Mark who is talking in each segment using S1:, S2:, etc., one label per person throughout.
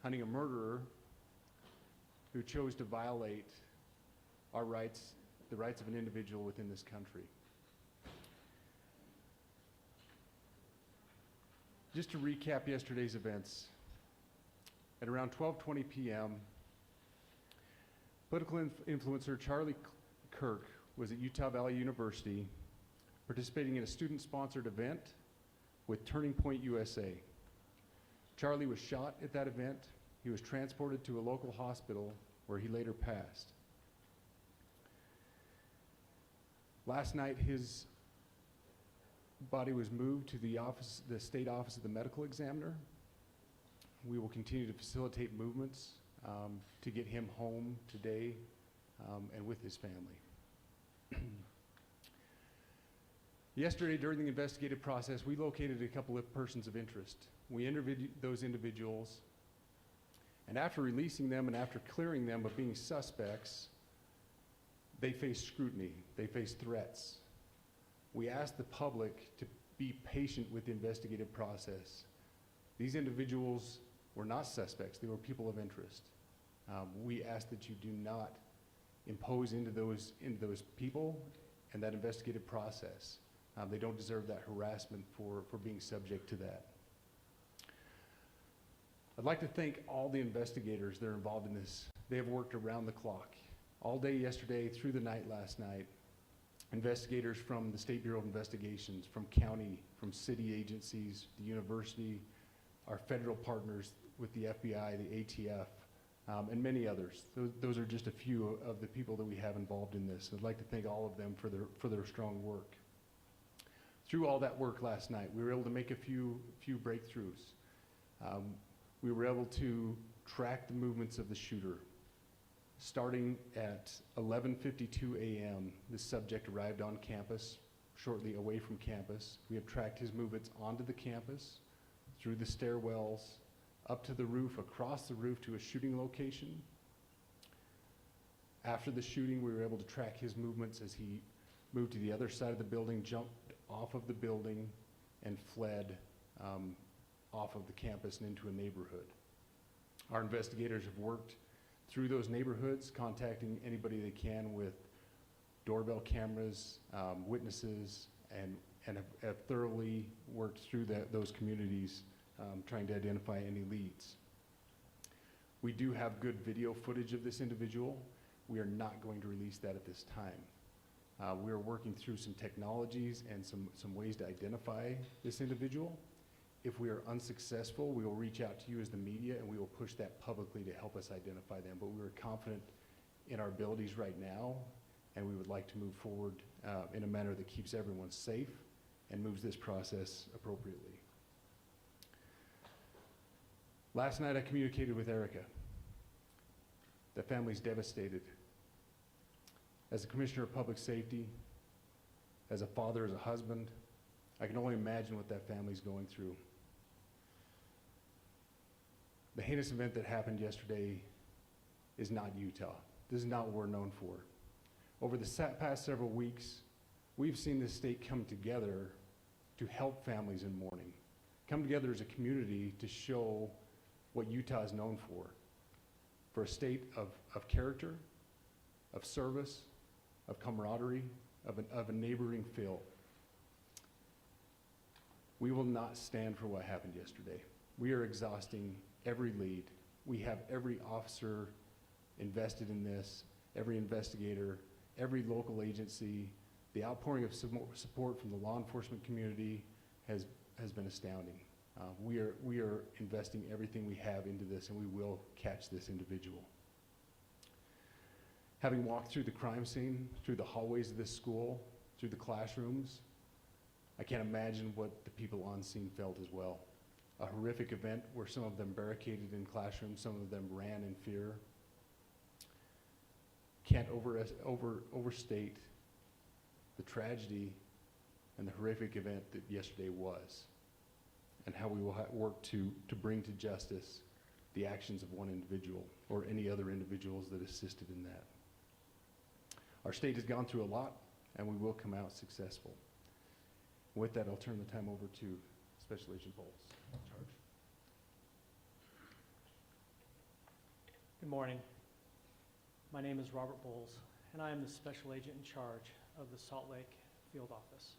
S1: hunting a murderer who chose to violate our rights, the rights of an individual within this country. Just to recap yesterday's events, at around 12:20 p.m., political influencer Charlie Kirk was at Utah Valley University participating in a student-sponsored event with Turning Point USA. Charlie was shot at that event. He was transported to a local hospital where he later passed. Last night, his body was moved to the state office of the medical examiner. We will continue to facilitate movements to get him home today and with his family. Yesterday, during the investigative process, we located a couple of persons of interest. We interviewed those individuals, and after releasing them and after clearing them of being suspects, they faced scrutiny, they faced threats. We asked the public to be patient with the investigative process. These individuals were not suspects, they were people of interest. We ask that you do not impose into those people and that investigative process. They don't deserve that harassment for being subject to that. I'd like to thank all the investigators that are involved in this. They have worked around the clock. All day yesterday, through the night last night, investigators from the State Bureau of Investigations, from county, from city agencies, the university, our federal partners with the FBI, the ATF, and many others. Those are just a few of the people that we have involved in this. I'd like to thank all of them for their strong work. Through all that work last night, we were able to make a few breakthroughs. We were able to track the movements of the shooter. Starting at 11:52 a.m., this subject arrived on campus, shortly away from campus. We have tracked his movements onto the campus, through the stairwells, up to the roof, across the roof to a shooting location. After the shooting, we were able to track his movements as he moved to the other side of the building, jumped off of the building, and fled off of the campus and into a neighborhood. Our investigators have worked through those neighborhoods, contacting anybody they can with doorbell cameras, witnesses, and have thoroughly worked through those communities, trying to identify any leads. We do have good video footage of this individual. We are not going to release that at this time. We are working through some technologies and some ways to identify this individual. If we are unsuccessful, we will reach out to you as the media and we will push that publicly to help us identify them. But we are confident in our abilities right now, and we would like to move forward in a manner that keeps everyone safe and moves this process appropriately. Last night I communicated with Erica. The family's devastated. As a commissioner of public safety, as a father, as a husband, I can only imagine what that family's going through. The heinous event that happened yesterday is not Utah. This is not what we're known for. Over the past several weeks, we've seen this state come together to help families in mourning, come together as a community to show what Utah is known for a state of character, of service, of camaraderie, of a neighboring feel. We will not stand for what happened yesterday. We are exhausting every lead. We have every officer invested in this, every investigator, every local agency. The outpouring of support from the law enforcement community has been astounding. We are investing everything we have into this, and we will catch this individual. Having walked through the crime scene, through the hallways of this school, through the classrooms, I can't imagine what the people on scene felt as well. A horrific event where some of them barricaded in classrooms, some of them ran in fear. Can't overstate the tragedy and the horrific event that yesterday was, and how we will work to bring to justice the actions of one individual or any other individuals that assisted in that. Our state has gone through a lot, and we will come out successful. With that, I'll turn the time over to Special Agent Bowles.
S2: Good morning. My name is Robert Bowles, and I am the special agent in charge of the Salt Lake Field Office.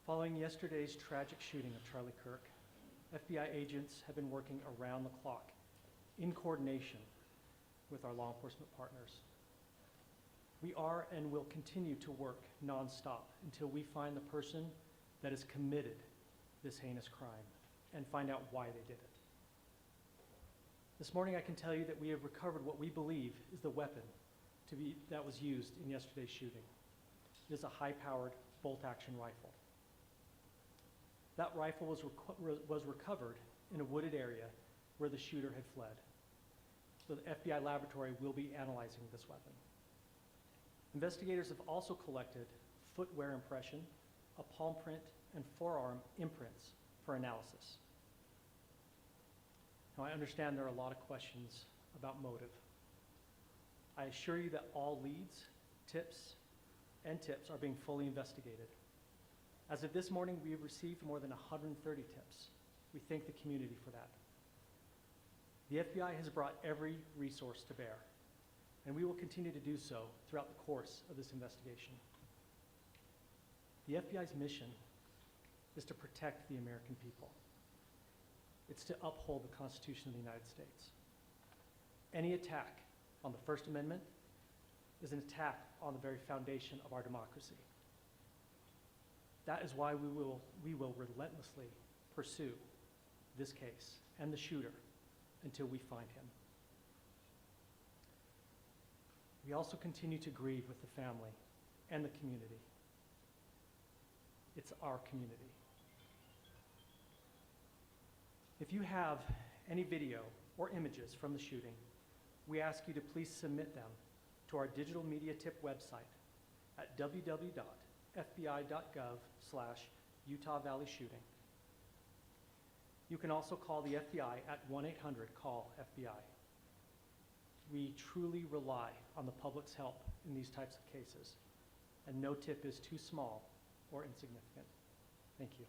S2: Following yesterday's tragic shooting of Charlie Kirk, FBI agents have been working around the clock in coordination with our law enforcement partners. We are and will continue to work nonstop until we find the person that has committed this heinous crime and find out why they did it. This morning I can tell you that we have recovered what we believe is the weapon that was used in yesterday's shooting. It is a high-powered bolt-action rifle. That rifle was recovered in a wooded area where the shooter had fled. So the FBI laboratory will be analyzing this weapon. Investigators have also collected footwear impression, a palm print, and forearm imprints for analysis. Now, I understand there are a lot of questions about motive. I assure you that all leads, tips are being fully investigated. As of this morning, we have received more than 130 tips. We thank the community for that. The FBI has brought every resource to bear, and we will continue to do so throughout the course of this investigation. The FBI's mission is to protect the American people. It's to uphold the Constitution of the United States. Any attack on the First Amendment is an attack on the very foundation of our democracy. That is why we will relentlessly pursue this case and the shooter until we find him. We also continue to grieve with the family and the community. It's our community. If you have any video or images from the shooting, we ask you to please submit them to our digital media tip website at www.fbi.gov/Utah Valley Shooting. You can also call the FBI at 1-800-CALL-FBI. We truly rely on the public's help in these types of cases, and no tip is too small or insignificant. Thank you.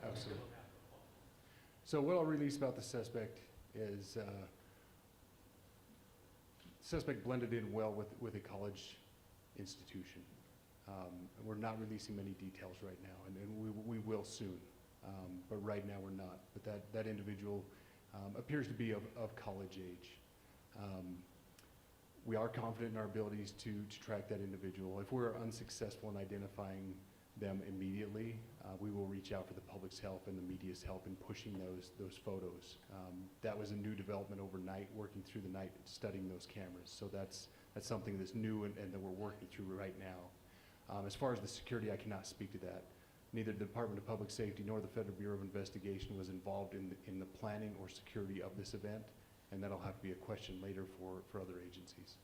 S1: Absolutely. So what I'll release about the suspect is suspect blended in well with a college institution. We're not releasing many details right now, and we will soon, but right now we're not. But that individual appears to be of college age. We are confident in our abilities to track that individual. If we're unsuccessful in identifying them immediately, we will reach out for the public's help and the media's help in pushing those photos. That was a new development overnight, working through the night, studying those cameras. So that's something that's new and that we're working through right now. As far as the security, I cannot speak to that. Neither the Department of Public Safety nor the Federal Bureau of Investigation was involved in the planning or security of this event, and that'll have to be a question later for other agencies.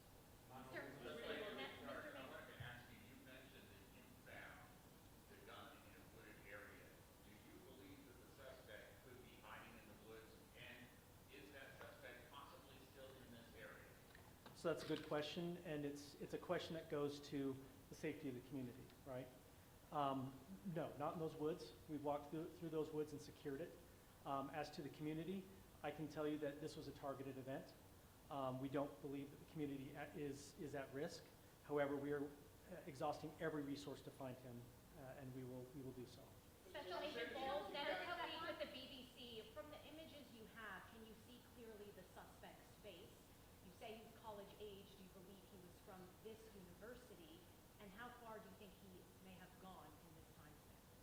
S2: So that's a good question, and it's a question that goes to the safety of the community, right? No, not in those woods. We've walked through those woods and secured it. As to the community, I can tell you that this was a targeted event. We don't believe that the community is at risk. However, we are exhausting every resource to find him, and we will do so.
S3: Special Agent Bowles, Dennis Helping with the BBC. From the images you have, can you see clearly the suspect's face? You say he's college age. Do you believe he was from this university? And how far do you think he may have gone in this time span?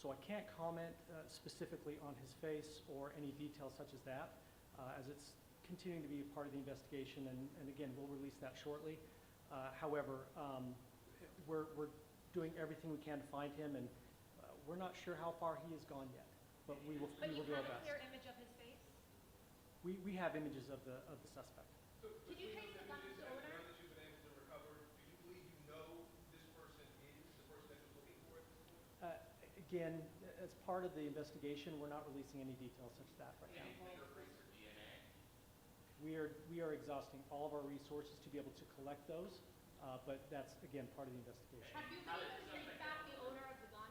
S2: So I can't comment specifically on his face or any details such as that, as it's continuing to be a part of the investigation, and again, we'll release that shortly. However, we're doing everything we can to find him, and we're not sure how far he has gone yet, but we will do our best.
S3: But you have a clear image of his face?
S2: We have images of the suspect.
S3: Did you trace the gun's owner?
S4: That you've been able to recover, do you believe you know this person is the person that you're looking for at this point?
S2: Again, as part of the investigation, we're not releasing any details such as that right now.
S4: Any fingerprints or DNA?
S2: We are exhausting all of our resources to be able to collect those, but that's, again, part of the investigation.
S3: Have you been able to trace back the owner of the gun?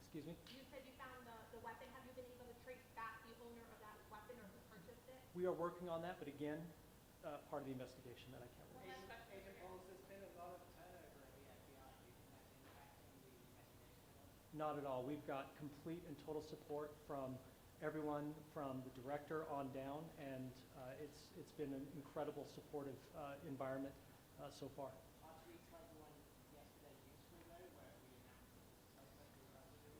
S2: Excuse me?
S3: You said you found the weapon. Have you been able to trace back the owner of that weapon or who purchased it?
S2: We are working on that, but again, part of the investigation that I can't release.
S5: Agent Bowles, has been a lot of turnover in the FBI. Do you think that's impacting the investigation?
S2: Not at all. We've got complete and total support from everyone, from the director on down, and it's been an incredible supportive environment so far.
S5: Are tweets like the one yesterday useful though, where we announced that the suspect was arrested?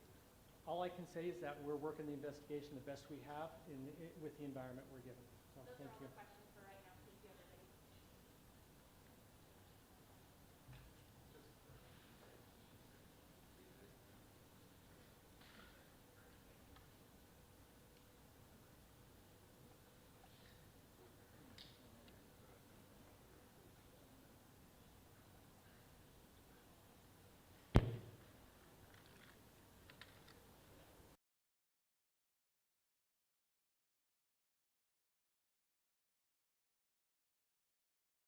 S2: All I can say is that we're working the investigation the best we have with the environment we're given. So,
S3: Those are
S2: thank
S3: all
S2: you.
S3: the questions